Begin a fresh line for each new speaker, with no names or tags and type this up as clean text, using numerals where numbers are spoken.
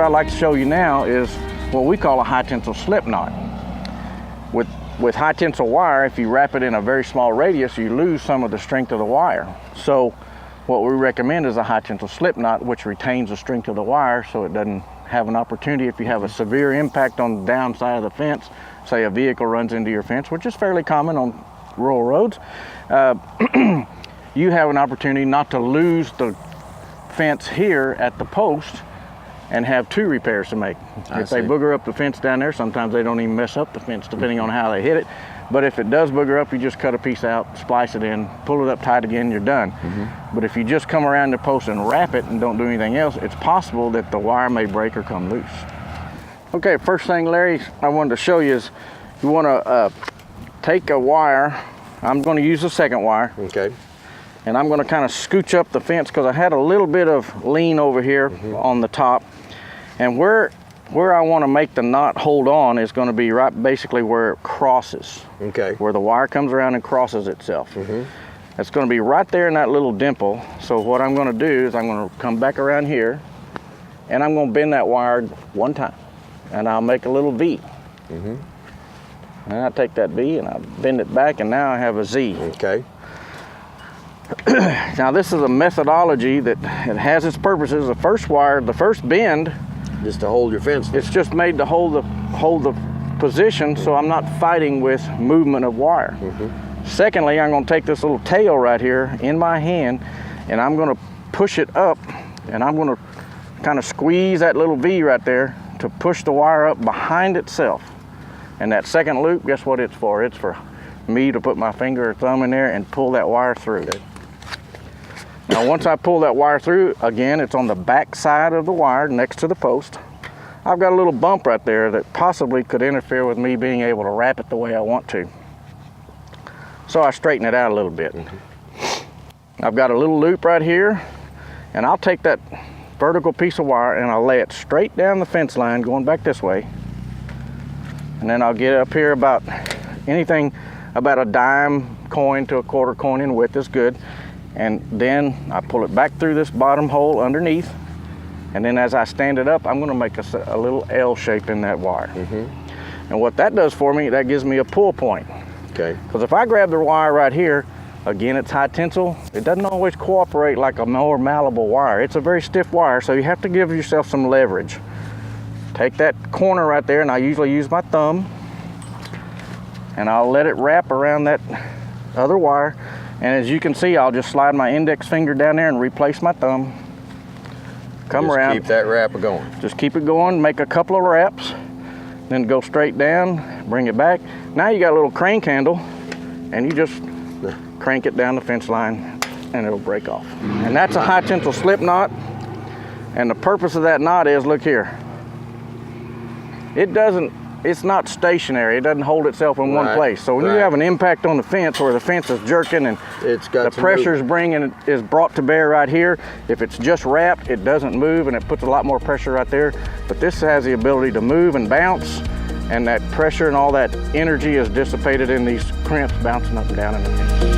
I'd like to show you now is what we call a high tensile slip knot. With high tensile wire, if you wrap it in a very small radius, you lose some of the strength of the wire. So what we recommend is a high tensile slip knot, which retains the strength of the wire so it doesn't have an opportunity if you have a severe impact on the downside of the fence, say a vehicle runs into your fence, which is fairly common on rural roads, you have an opportunity not to lose the fence here at the post and have two repairs to make. If they booger up the fence down there, sometimes they don't even mess up the fence depending on how they hit it. But if it does booger up, you just cut a piece out, splice it in, pull it up tight again, you're done. But if you just come around the post and wrap it and don't do anything else, it's possible that the wire may break or come loose. Okay, first thing, Larry, I wanted to show you is you want to take a wire. I'm going to use the second wire.
Okay.
And I'm going to kind of scooch up the fence because I had a little bit of lean over here on the top. And where I want to make the knot hold on is going to be right basically where it crosses.
Okay.
Where the wire comes around and crosses itself. It's going to be right there in that little dimple. So what I'm going to do is I'm going to come back around here and I'm going to bend that wire one time. And I'll make a little V. And I take that V and I bend it back and now I have a Z.
Okay.
Now this is a methodology that it has its purposes. The first wire, the first bend,
just to hold your fence.
It's just made to hold the position so I'm not fighting with movement of wire. Secondly, I'm going to take this little tail right here in my hand and I'm going to push it up and I'm going to kind of squeeze that little V right there to push the wire up behind itself. And that second loop, guess what it's for? It's for me to put my finger or thumb in there and pull that wire through. Okay. Now once I pull that wire through, again, it's on the back side of the wire next to the post. I've got a little bump right there that possibly could interfere with me being able to wrap it the way I want to. So I straighten it out a little bit. I've got a little loop right here, and I'll take that vertical piece of wire and I'll lay it straight down the fence line going back this way. And then I'll get up here about anything about a dime coin to a quarter coin in width is good. And then I pull it back through this bottom hole underneath. And then as I stand it up, I'm going to make a little L shape in that wire. And what that does for me, that gives me a pull point.
Okay.
Because if I grab the wire right here, again, it's high tensile. It doesn't always cooperate like a more malleable wire. It's a very stiff wire, so you have to give yourself some leverage. Take that corner right there, and I usually use my thumb, and I'll let it wrap around that other wire. And as you can see, I'll just slide my index finger down there and replace my thumb. Come around.
Keep that wrap going.
Just keep it going, make a couple of wraps, then go straight down, bring it back. Now you got a little crank handle, and you just crank it down the fence line, and it'll break off. And that's a high tensile slip knot. And the purpose of that knot is, look here. It's not stationary. It doesn't hold itself in one place. So when you have an impact on the fence or the fence is jerking and the pressure is brought to bear right here, if it's just wrapped, it doesn't move and it puts a lot more pressure right there. But this has the ability to move and bounce, and that pressure and all that energy is dissipated in these crimps bouncing up and down in the fence.